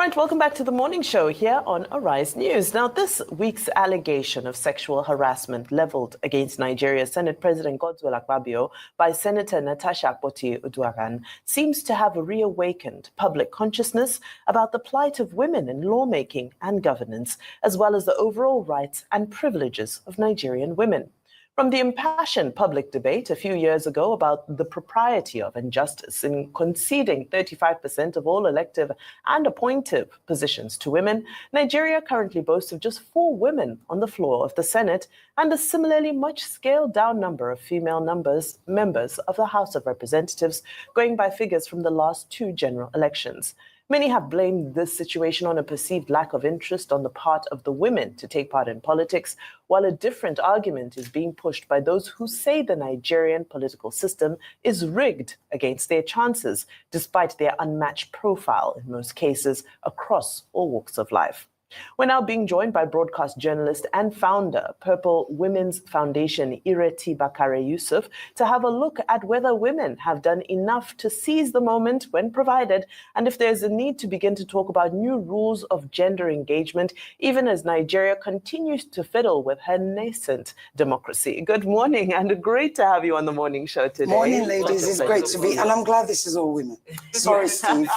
right, welcome back to the morning show here on Arise News. Now, this week's allegation of sexual harassment leveled against Nigeria's Senate President Godswill Akpabio by Senator Natasha Akpoti seems to have reawakened public consciousness about the plight of women in lawmaking and governance, as well as the overall rights and privileges of Nigerian women. From the impassioned public debate a few years ago about the propriety of injustice in conceding 35% of all elective and appointive positions to women, Nigeria currently boasts of just 4 women on the floor of the Senate and a similarly much scaled-down number of female members of the House of Representatives, going by figures from the last 2 general elections. Many have blamed this situation on a perceived lack of interest on the part of the women to take part in politics, while a different argument is being pushed by those who say the Nigerian political system is rigged against their chances, despite their unmatched profile in most cases across all walks of life. We're now being joined by broadcast journalist and founder, Purple Women's Foundation, Ireti Bakare Yusuf, to have a look at whether women have done enough to seize the moment when provided, and if there's a need to begin to talk about new rules of gender engagement, even as Nigeria continues to fiddle with her nascent democracy. Good morning, and great to have you on the morning show today. Morning, ladies. It's great to be, and I'm glad this is all women. Sorry, Steve.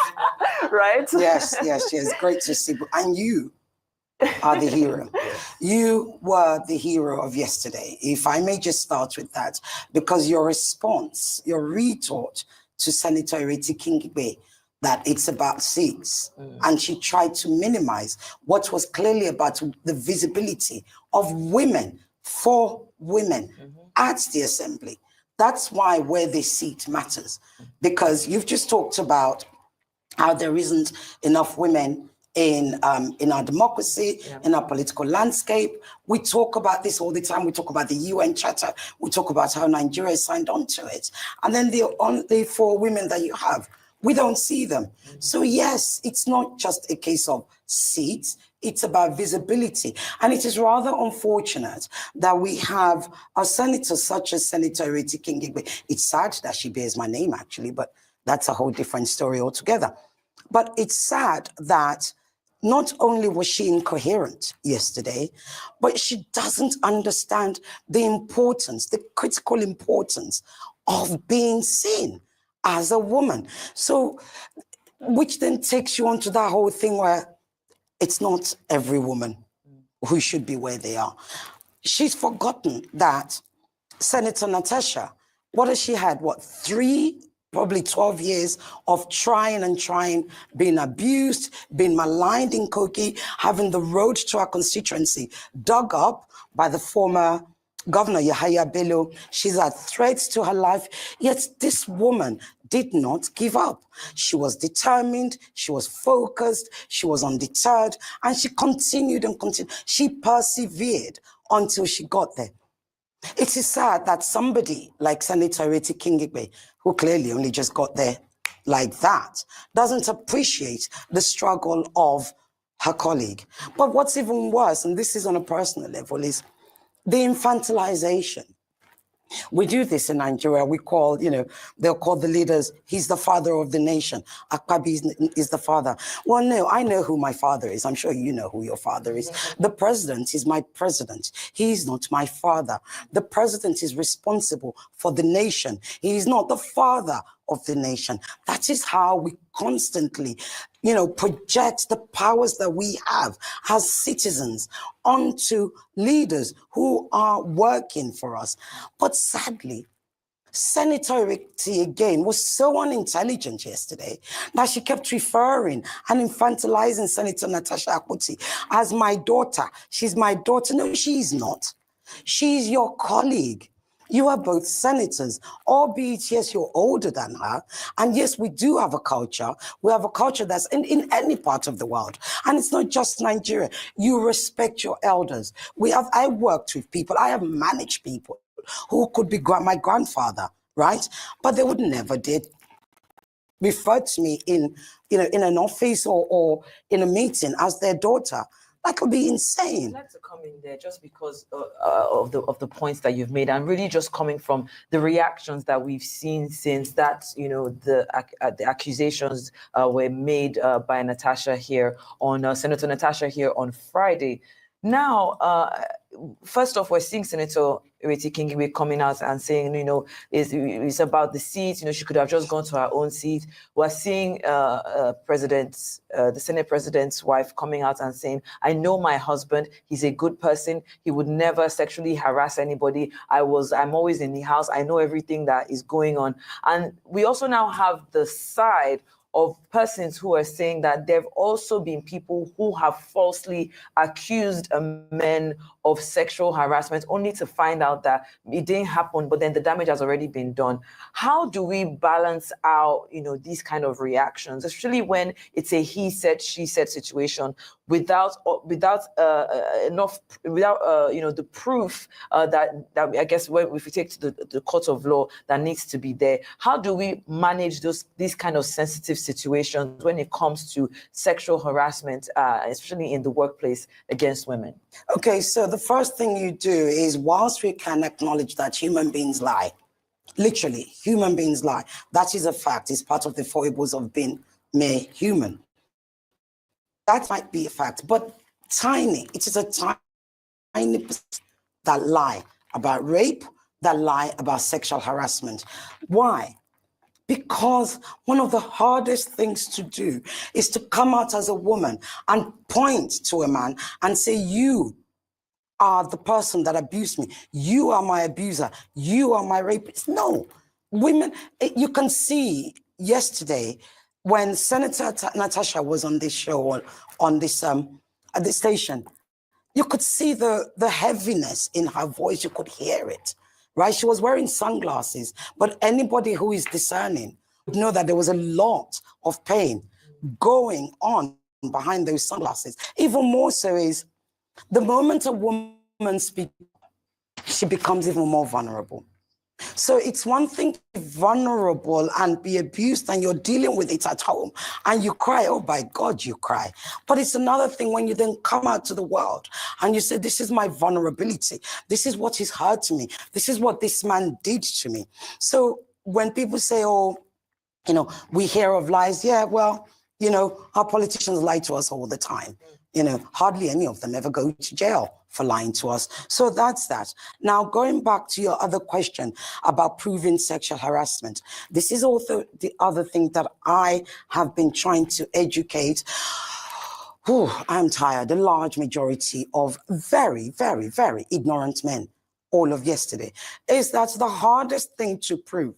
Right? Yes. Great to see. And you are the hero. You were the hero of yesterday. If I may just start with that, because your response, your retort to Senator Ireti Kingigbe, that it's about seats, and she tried to minimize what was clearly about the visibility of women for women at the assembly. That's why where they sit matters, because you've just talked about how there isn't enough women in our democracy, in our political landscape. We talk about this all the time. We talk about the UN Charter. We talk about how Nigeria signed on to it. And then the 4 women that you have, we don't see them. So yes, it's not just a case of seats. It's about visibility. And it is rather unfortunate that we have a senator such as Senator Ireti Kingigbe. It's sad that she bears my name, actually, but that's a whole different story altogether. But it's sad that not only was she incoherent yesterday, but she doesn't understand the importance, the critical importance of being seen as a woman. So, which then takes you on to that whole thing where it's not every woman who should be where they are. She's forgotten that Senator Natasha, what has she had? What, 3, probably 12 years of trying, being abused, being maligned in Kogi, having the road to our constituency dug up by the former Governor Yahaya Bello. She's had threats to her life, yet this woman did not give up. She was determined, she was focused, she was undeterred, and she continued and continued. She persevered until she got there. It is sad that somebody like Senator Ireti Kingigbe, who clearly only just got there like that, doesn't appreciate the struggle of her colleague. But what's even worse, and this is on a personal level, is the infantilization. We do this in Nigeria. We call, they'll call the leaders, he's the father of the nation. Akpabio is the father. Well, no, I know who my father is. I'm sure you know who your father is. The president is my president. He is not my father. The president is responsible for the nation. He is not the father of the nation. That is how we constantly, project the powers that we have as citizens onto leaders who are working for us. But sadly, Senator Ireti again was so unintelligent yesterday that she kept referring and infantilizing Senator Natasha Akpoti as my daughter. She's my daughter. No, she's not. She's your colleague. You are both senators, albeit, yes, you're older than her. And yes, we do have a culture. We have a culture that's in any part of the world. And it's not just Nigeria. You respect your elders. I worked with people. I have managed people who could be my grandfather, right? But they would never did refer to me in an office or in a meeting as their daughter. That would be insane. I'd like to come in there just because of the points that you've made, and really just coming from the reactions that we've seen since that, you know, the accusations were made by Natasha here on Senator Natasha here on Friday. Now, first off, we're seeing Senator Ireti Kingibe coming out and saying, you know, it's about the seat. You know, she could have just gone to her own seat. We're seeing the Senate president's wife coming out and saying, I know my husband. He's a good person. He would never sexually harass anybody. I'm always in the house. I know everything that is going on. And we also now have the side of persons who are saying that there have also been people who have falsely accused men of sexual harassment, only to find out that it didn't happen, but then the damage has already been done. How do we balance out, you know, these kind of reactions, especially when it's a he said, she said situation, without you know, the proof that I guess if we take to the court of law that needs to be there? How do we manage these kind of sensitive situations when it comes to sexual harassment, especially in the workplace against women? Okay, so the first thing you do is, whilst we can acknowledge that human beings lie, literally human beings lie, that is a fact, it's part of the foibles of being mere human. That might be a fact, but tiny, it is a tiny percent that lie about rape, that lie about sexual harassment. Why? Because one of the hardest things to do is to come out as a woman and point to a man and say, you are the person that abused me. You are my abuser. You are my rapist. No, women, you can see yesterday when Senator Natasha was on this show, on this at the station, you could see the heaviness in her voice. You could hear it, right? She was wearing sunglasses, but anybody who is discerning would know that there was a lot of pain going on behind those sunglasses. Even more so is the moment a woman speaks, she becomes even more vulnerable. So it's one thing to be vulnerable and be abused and you're dealing with it at home and you cry, oh my God, you cry. But it's another thing when you then come out to the world and you say, this is my vulnerability. This is what has hurt me. This is what this man did to me. So when people say, oh, you know, we hear of lies. Yeah, well, you know, our politicians lie to us all the time. You know, hardly any of them ever go to jail for lying to us. So that's that. Now, going back to your other question about proving sexual harassment, this is also the other thing that I have been trying to educate. I'm tired. A large majority of very, very, very ignorant men, all of yesterday, is that the hardest thing to prove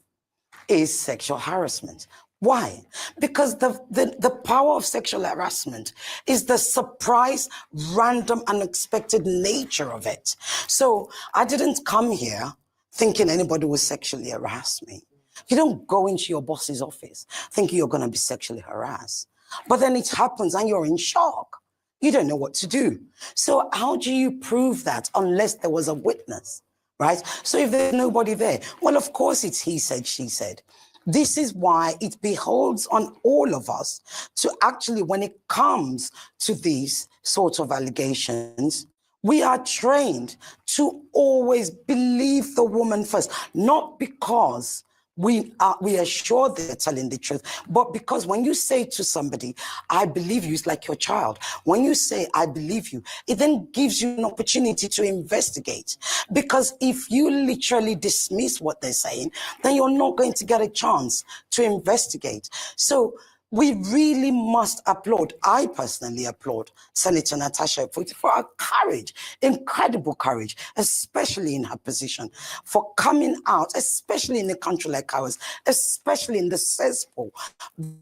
is sexual harassment. Why? Because the power of sexual harassment is the surprise, random, unexpected nature of it. So I didn't come here thinking anybody will sexually harass me. You don't go into your boss's office thinking you're going to be sexually harassed. But then it happens and you're in shock. You don't know what to do. So how do you prove that unless there was a witness, right? So if there's nobody there, well, of course it's he said, she said. This is why it beholds on all of us to actually, when it comes to these sorts of allegations, we are trained to always believe the woman first, not because we are sure they're telling the truth, but because when you say to somebody, I believe you, it's like your child. When you say, I believe you, it then gives you an opportunity to investigate. Because if you literally dismiss what they're saying, then you're not going to get a chance to investigate. So we really must applaud. I personally applaud Senator Natasha Akpoti for her courage, incredible courage, especially in her position, for coming out, especially in a country like ours, especially in the cesspool,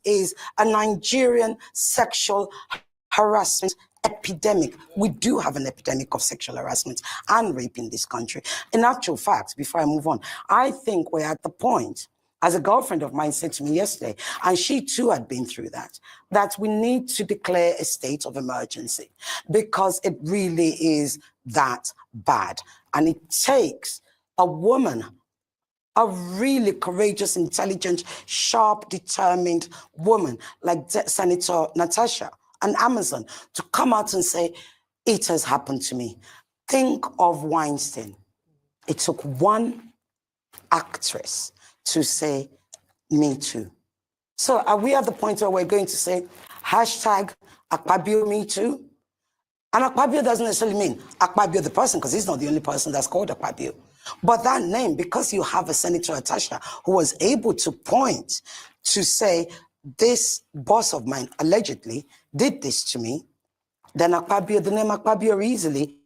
is a Nigerian sexual harassment epidemic. We do have an epidemic of sexual harassment and rape in this country. In actual fact, before I move on, I think we're at the point, as a girlfriend of mine said to me yesterday, and she too had been through that we need to declare a state of emergency because it really is that bad. And it takes a woman, a really courageous, intelligent, sharp, determined woman like Senator Natasha, an Amazon, to come out and say, It has happened to me. Think of Weinstein. It took one actress to say, me too. So are we at the point where we're going to say, hashtag Akpabio me too? And Akpabio doesn't necessarily mean Akpabio the person, because he's not the only person that's called Akpabio. But that name, because you have a Senator Natasha who was able to point to say, this boss of mine allegedly did this to me, then Akpabio, the name Akpabio easily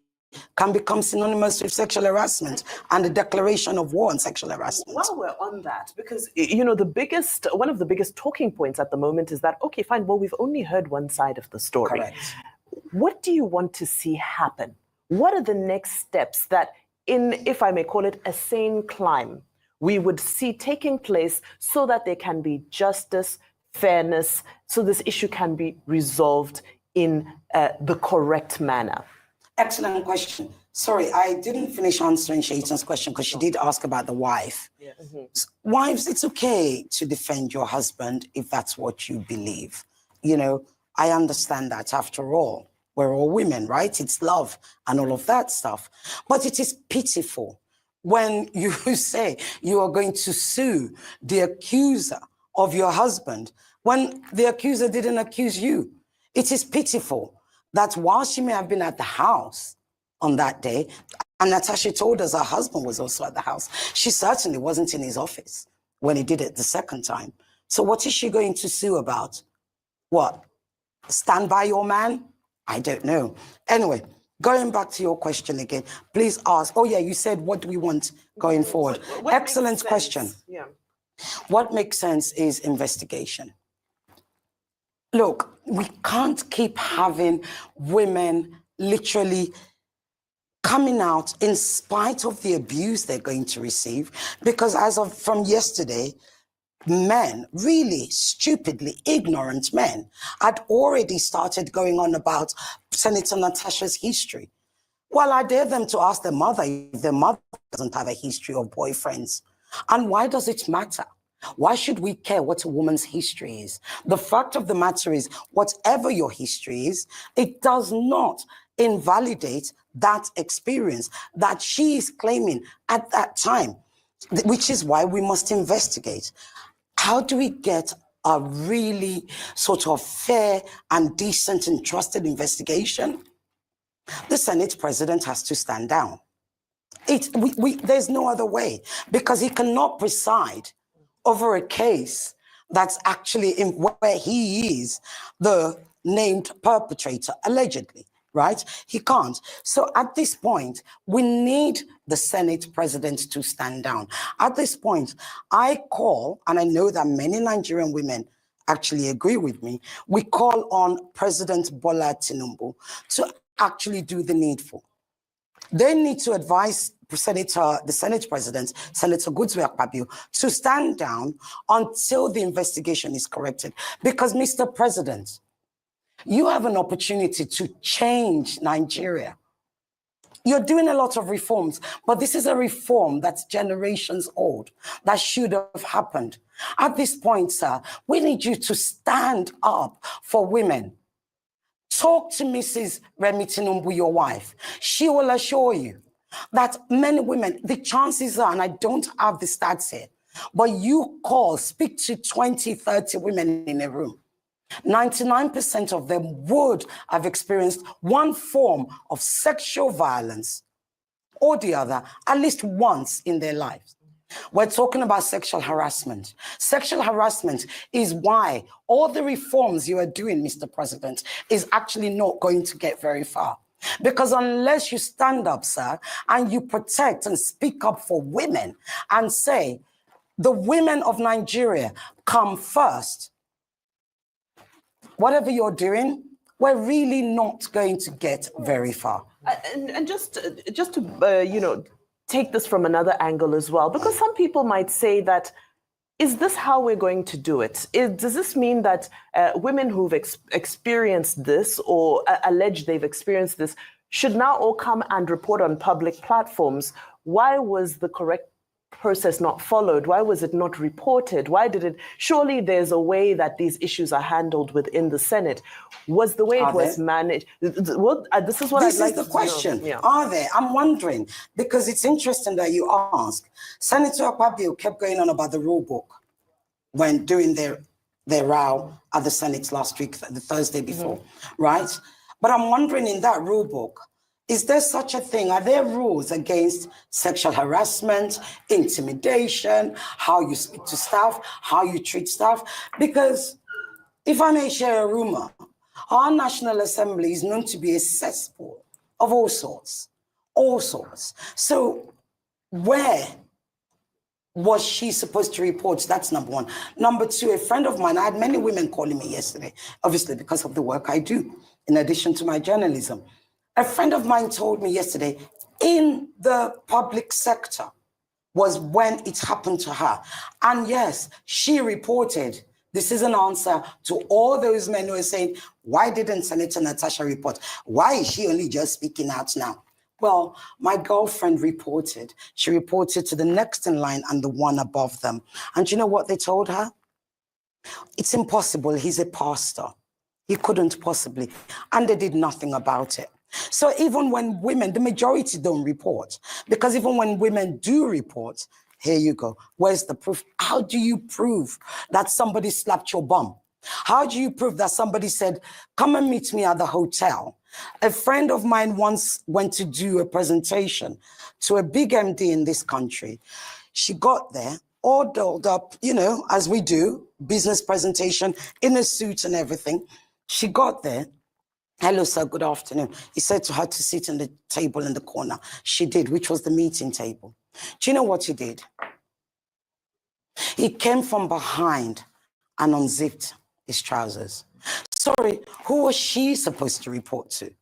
can become synonymous with sexual harassment and the declaration of war on sexual harassment. While we're on that, because, you know, one of the biggest talking points at the moment is that, okay, fine, well, we've only heard one side of the story. Correct. What do you want to see happen? What are the next steps that, if I may call it, a sane climb, we would see taking place so that there can be justice, fairness, so this issue can be resolved in the correct manner? Excellent question. Sorry, I didn't finish answering Shaitan's question because she did ask about the wife. Yes. Wives, it's okay to defend your husband if that's what you believe. You know, I understand that. After all, we're all women, right? It's love and all of that stuff. But it is pitiful when you say you are going to sue the accuser of your husband when the accuser didn't accuse you. It is pitiful that while she may have been at the house on that day, and Natasha told us her husband was also at the house, she certainly wasn't in his office when he did it the second time. So what is she going to sue about? What? Stand by your man? I don't know. Anyway, going back to your question again, please ask. Oh yeah, you said, what do we want going forward? What Excellent question. Yeah. What makes sense is investigation. Look, we can't keep having women literally coming out in spite of the abuse they're going to receive, because from yesterday, men, really stupidly ignorant men, had already started going on about Senator Natasha's history. Well, I dare them to ask their mother if their mother doesn't have a history of boyfriends. And why does it matter? Why should we care what a woman's history is? The fact of the matter is, whatever your history is, it does not invalidate that experience that she is claiming at that time, which is why we must investigate. How do we get a really sort of fair and decent and trusted investigation? The Senate president has to stand down. There's no other way, because he cannot preside over a case that's actually where he is the named perpetrator, allegedly, right? He can't. So at this point, we need the Senate president to stand down. At this point, I call, and I know that many Nigerian women actually agree with me, we call on President Bola Tinubu to actually do the needful. They need to advise the Senate President, Senator Godswill Akpabio, to stand down until the investigation is corrected. Because, Mr. President, you have an opportunity to change Nigeria. You're doing a lot of reforms, but this is a reform that's generations old, that should have happened. At this point, sir, we need you to stand up for women. Talk to Mrs. Remi Tinubu, your wife. She will assure you that many women, the chances are, and I don't have the stats here, but you speak to 20, 30 women in a room. 99% of them would have experienced one form of sexual violence or the other at least once in their lives. We're talking about sexual harassment. Sexual harassment is why all the reforms you are doing, Mr. President, is actually not going to get very far. Because unless you stand up, sir, and you protect and speak up for women and say, the women of Nigeria come first, whatever you're doing, we're really not going to get very far. And just to, take this from another angle as well, because some people might say that, is this how we're going to do it? Does this mean that women who've experienced this or allege they've experienced this should now all come and report on public platforms? Why was the correct process not followed? Why was it not reported? Why did it? Surely there's a way that these issues are handled within the Senate. Was the way it was managed? Well, this is what I'd like to know. This is the question. Yeah. Are there? I'm wondering, because it's interesting that you ask. Senator Akpabio kept going on about the rule book when doing their row at the Senate last week, the Thursday before, right? But I'm wondering, in that rule book, is there such a thing? Are there rules against sexual harassment, intimidation, how you speak to staff, how you treat staff? Because if I may share a rumor, our National Assembly is known to be a cesspool of all sorts, all sorts. So where was she supposed to report? That's number one. Number two, a friend of mine, I had many women calling me yesterday, obviously because of the work I do, in addition to my journalism. A friend of mine told me yesterday, in the public sector was when it happened to her. And yes, she reported. This is an answer to all those men who are saying, why didn't Senator Natasha report? Why is she only just speaking out now? Well, my girlfriend reported. She reported to the next in line and the one above them. And you know what they told her? It's impossible. He's a pastor. He couldn't possibly. And they did nothing about it. So even when women, the majority don't report, because even when women do report, here you go. Where's the proof? How do you prove that somebody slapped your bum? How do you prove that somebody said, come and meet me at the hotel? A friend of mine once went to do a presentation to a big MD in this country. She got there all dolled up, you know, as we do, business presentation, in a suit and everything. She got there. Hello, sir, good afternoon. He said to her to sit on the table in the corner. She did, which was the meeting table. Do you know what he did? He came from behind and unzipped his trousers. Sorry, who was she supposed to report to?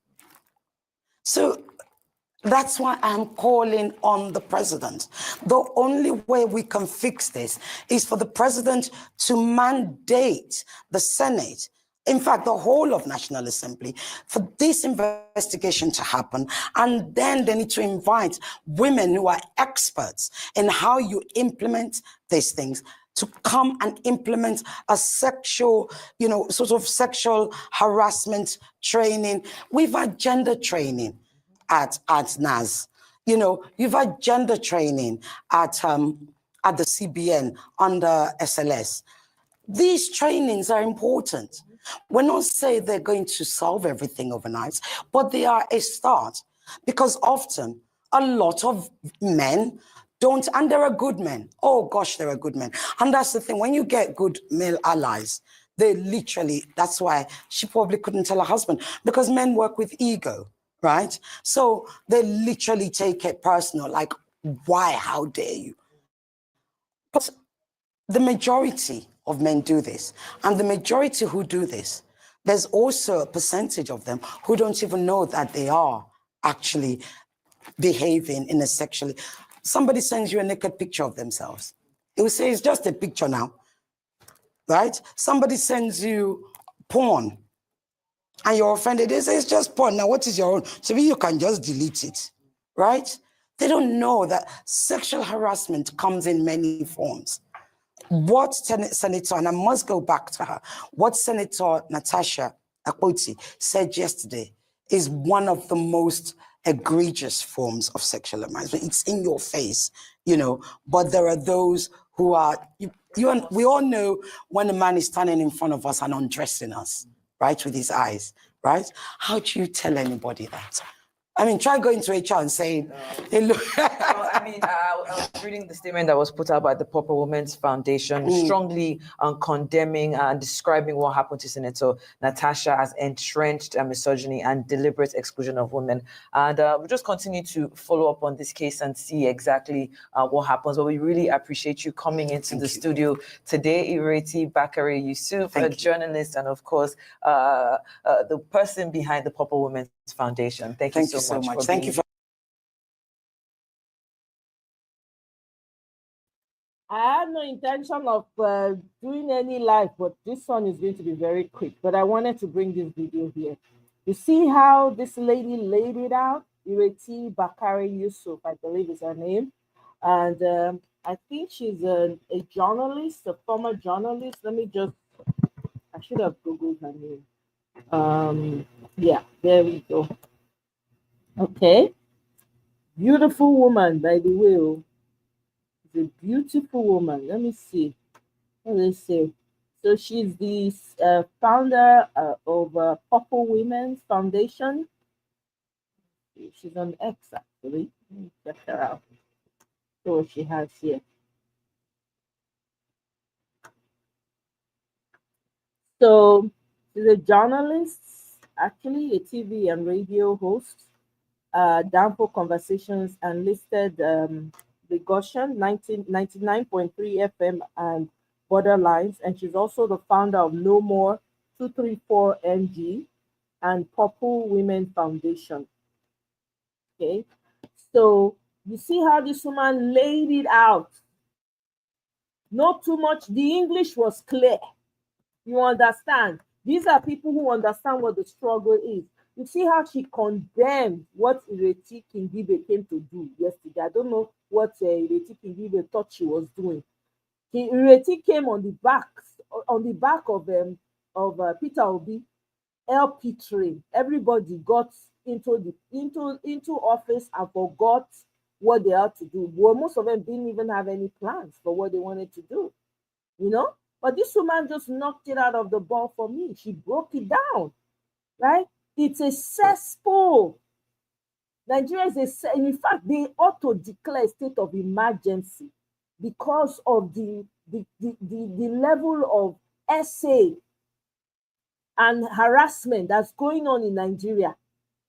So that's why I'm calling on the president. The only way we can fix this is for the president to mandate the Senate, in fact, the whole of National Assembly, for this investigation to happen. And then they need to invite women who are experts in how you implement these things to come and implement a sexual, you know, sort of sexual harassment training. We've had gender training at NAS. You know, you've had gender training at the CBN under SLS. These trainings are important. We're not saying they're going to solve everything overnight, but they are a start, because often a lot of men don't, and there are good men. Oh gosh, there are good men. And that's the thing, when you get good male allies, they literally, that's why she probably couldn't tell her husband, because men work with ego, right? So they literally take it personal, like, why, how dare you? But the majority of men do this. And the majority who do this, there's also a percentage of them who don't even know that they are actually behaving in a sexually. Somebody sends you a naked picture of themselves. It will say, it's just a picture now, right? Somebody sends you porn and you're offended. They say, it's just porn. Now, what is your own? So you can just delete it, right? They don't know that sexual harassment comes in many forms. What Senator, and I must go back to her, what Senator Natasha Akpoti said yesterday is one of the most egregious forms of sexual harassment. It's in your face, you know, but there are those who are, we all know when a man is standing in front of us and undressing us, right, with his eyes, right? How do you tell anybody that? I mean, try going to HR and saying, hey, look. I mean, I was reading the statement that was put out by the Proper Women's Foundation, strongly condemning and describing what happened to Senator Natasha as entrenched misogyny and deliberate exclusion of women. And we'll just continue to follow up on this case and see exactly what happens. But we really appreciate you coming into the studio today, Ireti Bakare Yusuf, a journalist, and of course, the person behind the Proper Women's Foundation. Thank you so much. Thank you. I had no intention of doing any live, but this one is going to be very quick. But I wanted to bring this video here. You see how this lady laid it out? Ireti Bakare Yusuf, I believe is her name. And I think she's a journalist, a former journalist. Let me just, I should have Googled her name. Yeah, there we go. Okay. Beautiful woman, by the way. Oh. She's a beautiful woman. Let me see. What do they say? So she's the founder of Purple Women's Foundation. She's on X, actually. Let me check her out. So what she has here. So she's a journalist, actually a TV and radio host, Downfall Conversations, and listed the Goshen 99.3 FM and Borderlines. And she's also the founder of No More 234 NG and Purple Women Foundation. Okay, so you see how this woman laid it out. Not too much. The English was clear. You understand? These are people who understand what the struggle is. You see how she condemned what Ireti Kingibe came to do yesterday. I don't know what Ireti Kingibe thought she was doing. Ireti came on the back of Peter Obi LP train. Everybody got into office and forgot what they had to do. Well, most of them didn't even have any plans for what they wanted to do, you know. But this woman just knocked it out of the ball for me. She broke it down, right? It's a cesspool. Nigeria is in fact, they ought to declare a state of emergency because of the level of essay and harassment that's going on in Nigeria.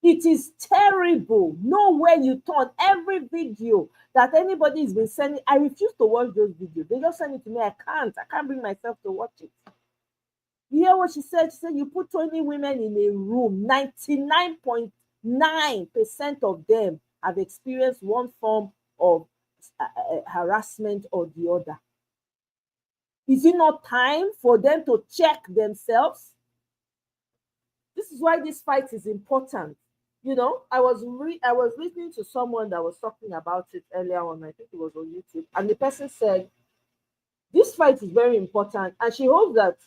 It is terrible. Nowhere you turn, every video that anybody has been sending, I refuse to watch those videos. They just send it to me. I can't bring myself to watch it. You hear what she said? She said, you put 20 women in a room, 99.9% of them have experienced one form of harassment or the other. Is it not time for them to check themselves? This is why this fight is important. You know, I was listening to someone that was talking about it earlier on. I think it was on YouTube, and the person said this fight is very important, and she hopes that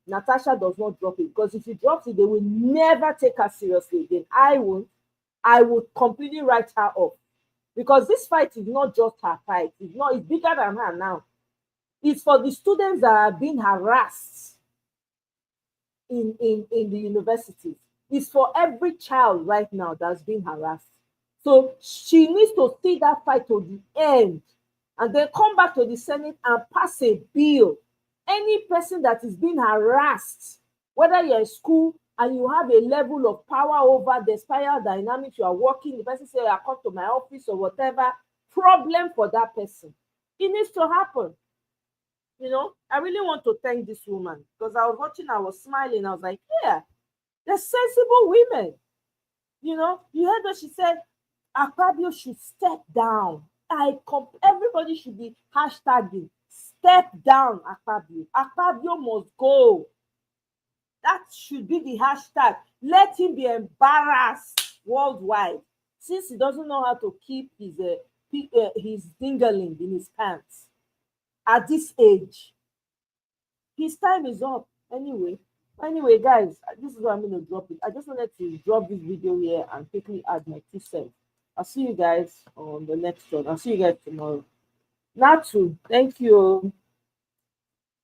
Natasha does not drop it, because if she drops it, they will never take her seriously again. I would completely write her off, because this fight is not just her fight. It's bigger than her now. It's for the students that are being harassed in the universities. It's for every child right now that's being harassed. So she needs to see that fight to the end and then come back to the Senate and pass a bill. Any person that is being harassed, whether you're in school and you have a level of power over the spiral dynamics, you are working, the person say, I come to my office or whatever, problem for that person. It needs to happen. You know, I really want to thank this woman, because I was watching, I was smiling. I was like, yeah, they're sensible women. You know, you heard what she said. Akpabio should step down. Everybody should be hashtagging, step down, Akpabio. Akpabio must go. That should be the hashtag. Let him be embarrassed worldwide, since he doesn't know how to keep his dingling in his pants at this age. His time is up anyway. Anyway, guys, this is what I'm going to drop it. I just wanted to drop this video here and quickly add my 2 cents. I'll see you guys on the next one. I'll see you guys tomorrow. Natu, thank you.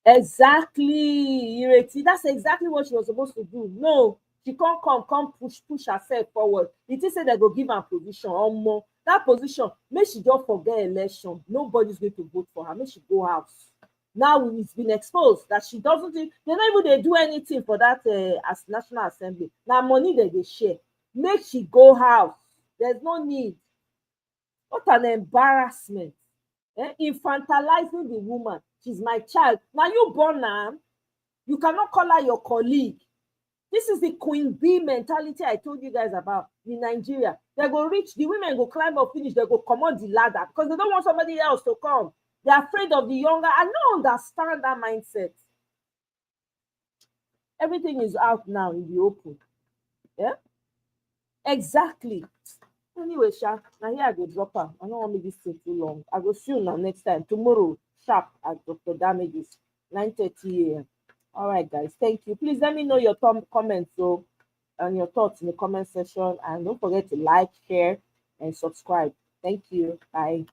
Exactly, Ireti. That's exactly what she was supposed to do. No, she can't come push herself forward. It is said they go give her a position or more. That position, may she just forget election. Nobody's going to vote for her. May she go house. Now it's been exposed that she doesn't. They don't even do anything for that as National Assembly. Now money that they share. Make she go house. There's no need. What an embarrassment. Infantilizing the woman. She's my child. Now you born her. You cannot call her your colleague. This is the Queen Bee mentality I told you guys about in Nigeria. They go reach, the women go climb up, finish, they go come on the ladder because they don't want somebody else to come. They're afraid of the younger. I don't understand that mindset. Everything is out now in the open. Yeah? Exactly. Anyway. Anyway, Sha, now here I go drop her. I don't want me this thing too long. I go see you now next time. Tomorrow, sharp at Dr. Damages, 9:30 a.m. All right, guys. Thank you. Please let me know your comments and your thoughts in the comment section. And don't forget to like, share, and subscribe. Thank you. Bye.